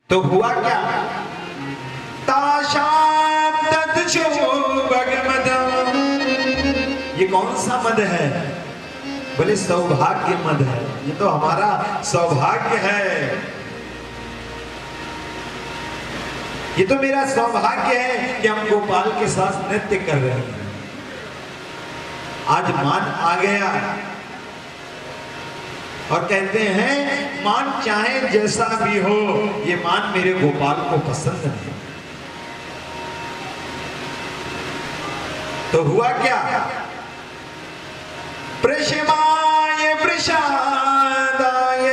तो हुआ क्या? ताशाम तत्शो भगमदम। ये कौन सा मद है? बोले सौभाग्य मद है। ये तो हमारा सौभाग्य है, ये तो मेरा सौभाग्य है कि हम गोपाल के साथ नृत्य कर रहे हैं। आज मान आ गया और कहते हैं मान चाहे जैसा भी हो, ये मान मेरे गोपाल को पसंद नहीं। तो हुआ क्या? प्रशमाय प्रसादाय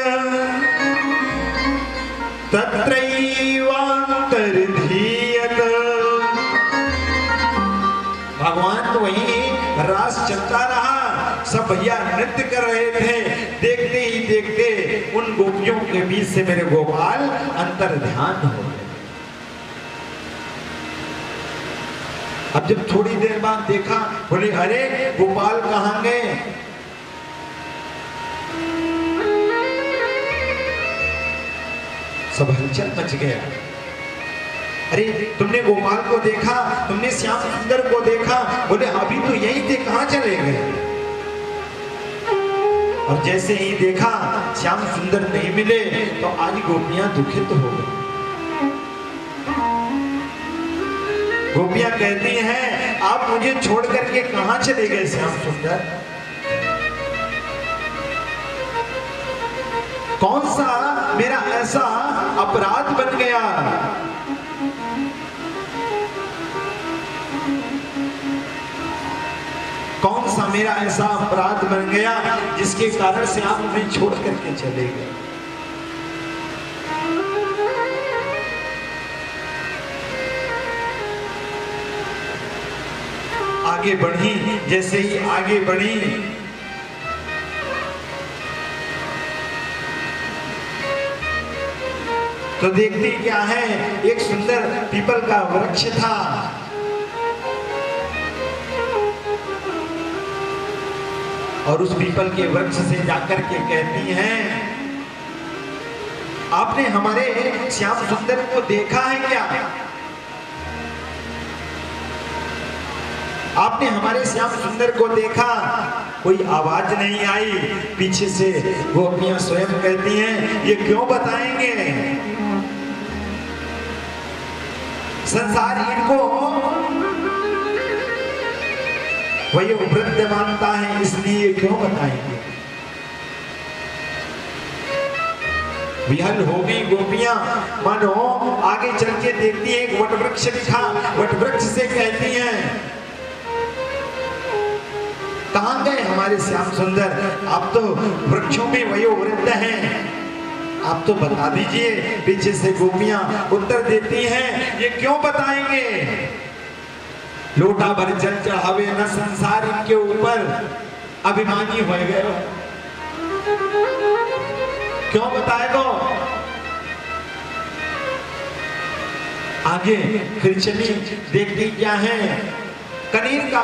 तत्रैवान्तर्धीयत। भगवान तो वही रास चलता रहा, सब भैया नृत्य कर रहे थे। देखते ही देखते उन गोपियों के बीच से मेरे गोपाल अंतर ध्यान हो गए। अब जब थोड़ी देर बाद देखा, बोले अरे गोपाल कहां गए? सब हलचल मच गया। अरे तुमने गोपाल को देखा, तुमने श्याम सुंदर को देखा? बोले अभी तो यही थे, कहां चले गए? और जैसे ही देखा श्याम सुंदर नहीं मिले तो आज गोपियां दुखित हो गई। गोपियां कहती हैं आप मुझे छोड़ करके कहां चले गए श्याम सुंदर? कौन सा मेरा ऐसा अपराध बन गया? कौन सा मेरा ऐसा अपराध बन गया जिसके कारण से आप मुझे छोड़ करके चले गए? आगे बढ़ी, जैसे ही आगे बढ़ी तो देखती क्या है, एक सुंदर पीपल का वृक्ष था। और उस पीपल के वृक्ष से जाकर के कहती हैं आपने हमारे श्याम सुंदर को देखा है क्या? आपने हमारे श्याम सुंदर को देखा? कोई आवाज नहीं आई। पीछे से गोपियां स्वयं कहती हैं ये क्यों बताएंगे? संसार इनको वही वृद्ध मानता है, इसलिए क्यों बताएंगे? विहल हो गई गोपियां। मानो आगे चल के देखती है एक वटवृक्ष दिखा। वटवृक्ष से कहती हैं कहां गए हमारे श्याम सुंदर? आप तो वृक्षों में वही वृद्ध हैं, आप तो बता दीजिए। पीछे से गोपियां उत्तर देती हैं ये क्यों बताएंगे? लोटा भर जल चढ़ावे न संसार इनके ऊपर अभिमानी हो गए। क्यों बताएगो? आगे फिर चली, देखती क्या है, कनीर का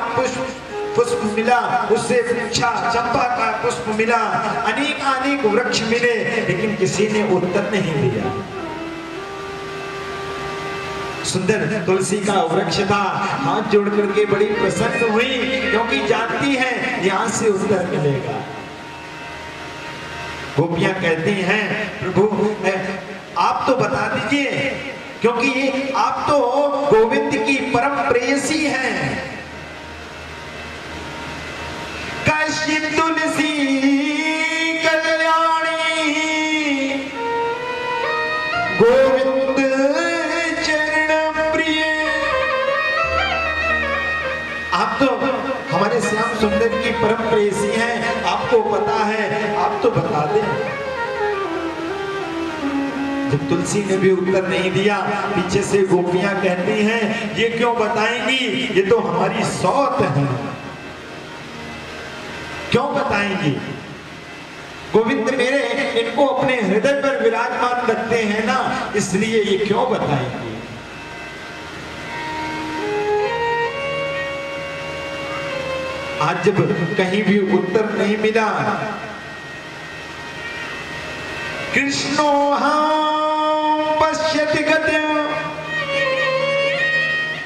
पुष्प मिला, उससे पूछा, चंपा का पुष्प मिला, अनेक अनेक वृक्ष मिले, लेकिन किसी ने उत्तर नहीं दिया। सुंदर तुलसी का वृक्ष था। हाथ जोड़ करके बड़ी प्रसन्न हुई, क्योंकि जानती है यहां से उत्तर मिलेगा। गोपियां कहती हैं प्रभु आप तो बता दीजिए, क्योंकि आप तो गोविंद की परम प्रेयसी हैं। काशी तुलसी कल्याणी गोविंद चरण प्रिय। आप तो हमारे श्याम सुंदर की परम प्रेयसी हैं, आपको पता है, आप तो बता दें। जब तुलसी ने भी उत्तर नहीं दिया, पीछे से गोपियां कहती हैं ये क्यों बताएंगी? ये तो हमारी सौत है, क्यों बताएंगी? गोविंद मेरे इनको अपने हृदय पर विराजमान रखते हैं ना, इसलिए ये क्यों बताएंगे? आज जब कहीं भी उत्तर नहीं मिला, कृष्णो हम पश्य पश्यति गतिं,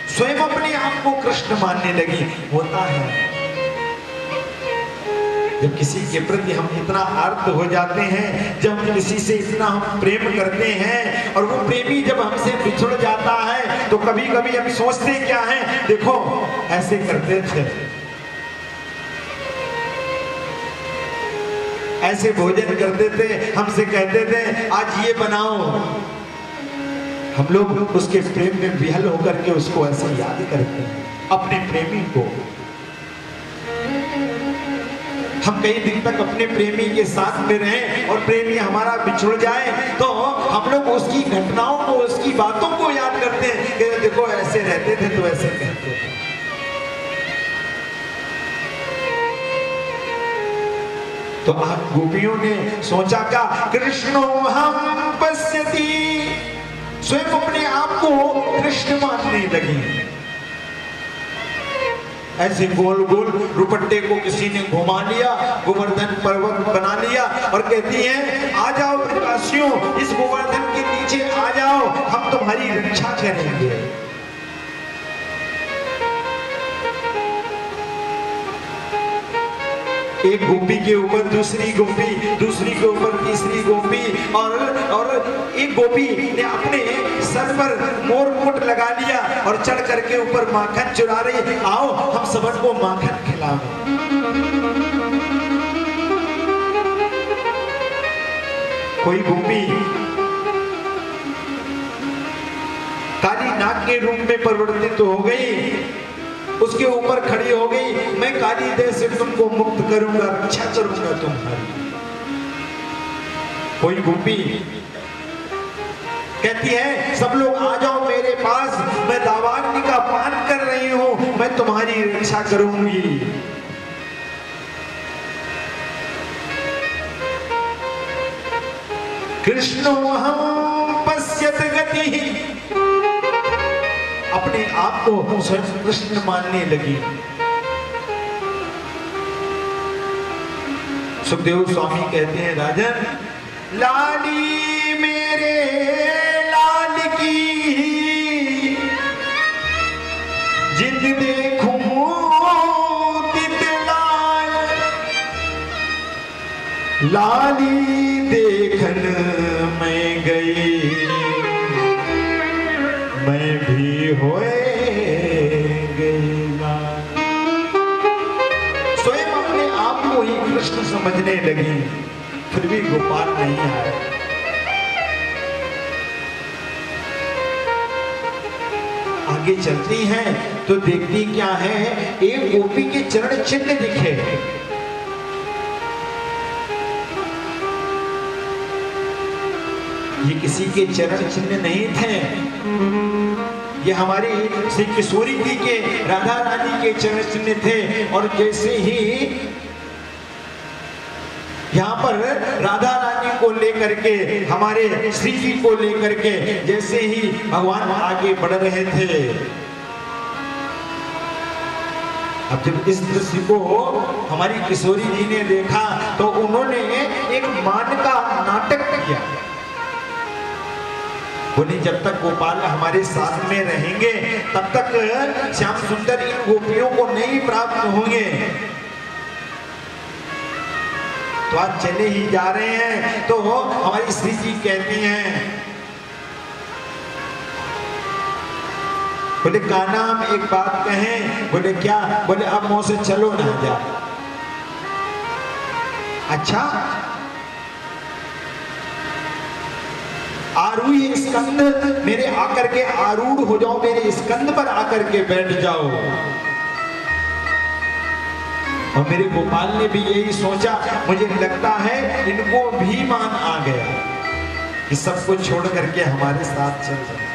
स्वयं अपने आप को कृष्ण मानने लगी। होता है जब किसी के प्रति हम इतना आर्त हो जाते हैं, जब किसी से इतना हम प्रेम करते हैं और वो प्रेमी जब हमसे बिछुड़ जाता है, तो कभी कभी हम सोचते क्या है, देखो ऐसे करते थे, ऐसे भोजन करते थे, हमसे कहते थे आज ये बनाओ। हम लोग उसके प्रेम में विहल होकर के उसको ऐसे याद करते हैं, अपने प्रेमी को। हम कई दिन तक अपने प्रेमी के साथ में रहें और प्रेमी हमारा बिछुड़ जाए, तो हम लोग उसकी घटनाओं को, उसकी बातों को याद करते हैं कि देखो ऐसे रहते थे तो ऐसे कहते थे। तो आप गोपियों ने सोचा क्या, कृष्णो हम पश्यति, स्वयं अपने आप को कृष्ण मानने लगी। ऐसे गोल गोल रुपट्टे को किसी ने घुमा लिया, गोवर्धन पर्वत बना लिया और कहती है आ जाओ ब्रजवासियों, इस गोवर्धन के नीचे आ जाओ, हम तुम्हारी रक्षा करेंगे। एक गोपी के ऊपर दूसरी गोपी, दूसरी के ऊपर तीसरी गोपी, और एक गोपी ने अपने सर पर मोर मुकुट लगा लिया और चढ़ करके ऊपर माखन चुरा रही, आओ हम सबको माखन खिलाओ। कोई गोपी काली नाग के रूप में परिवर्तित हो गई, उसके ऊपर खड़ी हो गई, मैं काली देह से तुमको मुक्त करूंगा, रक्षा करूंगा तुम्हारी। कोई गोपी कहती है सब लोग आ जाओ मेरे पास, मैं दावाग्नि का पान कर रही हूं, मैं तुम्हारी रक्षा करूंगी। कृष्णो हम पश्यत गति, अपने आप को स्वयं कृष्ण मानने लगी। सुखदेव स्वामी कहते हैं राजन, लाली मेरे लाल की जिद देखूं तित लाल, लाली देखन मैं गई, मैं भी होए गई लाल। स्वयं अपने आप को ही कृष्ण समझने लगी, फिर भी गोपाल नहीं आए। आगे चलती हैं तो देखती क्या है, एक गोपी के चरण चिन्ह दिखे। ये किसी के चरण चिन्ह नहीं थे, ये हमारी श्री किशोरी जी के, राधा रानी के चरण चिन्ह थे। और जैसे ही यहाँ पर राधा रानी को लेकर के, हमारे श्री जी को लेकर के जैसे ही भगवान आगे बढ़ रहे थे, अब जब इस दृश्य को हमारी किशोरी जी ने देखा तो उन्होंने एक मान का नाटक किया। बोली जब तक गोपाल हमारे साथ में रहेंगे तब तक श्याम सुंदर इन गोपियों को नहीं प्राप्त होंगे। तो आज चले ही जा रहे हैं तो हमारी श्री जी कहती हैं, बोले कान्हा हम एक बात कहें। बोले क्या? बोले अब मुंह से चलो ना जा। अच्छा, आरूढ़ स्कंद मेरे आकर के आरूढ़ हो जाओ, मेरे स्कंद पर आकर के बैठ जाओ। और मेरे गोपाल ने भी यही सोचा, मुझे लगता है इनको भी मान आ गया कि सब कुछ छोड़ करके हमारे साथ चल जाए।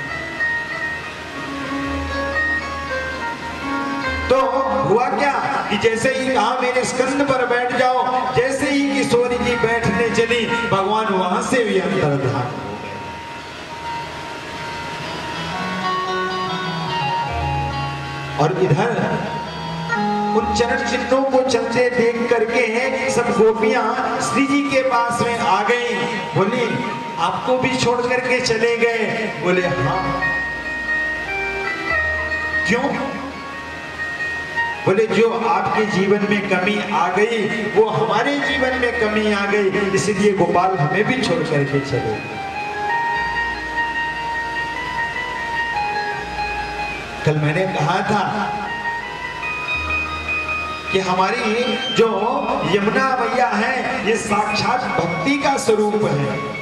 तो हुआ क्या कि जैसे ही कहा मेरे स्कंद पर बैठ जाओ, जैसे ही किशोरी जी बैठने चली, भगवान वहां से भी अंतर्धान हो गए। और इधर उन चरण चिन्हों को चलते देख करके सब गोपियां श्री जी के पास में आ गई। बोली आपको भी छोड़ करके चले गए? बोले हाँ। क्यों? बोले जो आपके जीवन में कमी आ गई वो हमारे जीवन में कमी आ गई, इसलिए गोपाल हमें भी छोड़ करके चले गए। कल मैंने कहा था कि हमारी जो यमुना मैया है ये साक्षात भक्ति का स्वरूप है।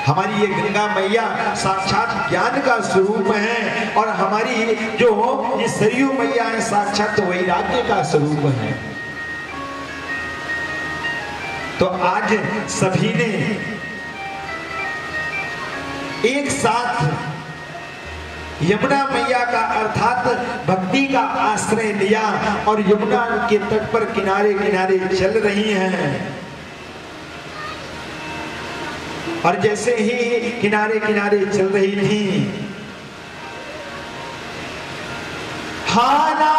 हमारी ये गंगा मैया साक्षात ज्ञान का स्वरूप है और हमारी जो ये सरयू मैया है साक्षात वैराग्य का स्वरूप है। तो आज सभी ने एक साथ यमुना मैया का अर्थात भक्ति का आश्रय लिया और यमुना के तट पर किनारे किनारे चल रही हैं। और जैसे ही किनारे किनारे चल रही थी, हाना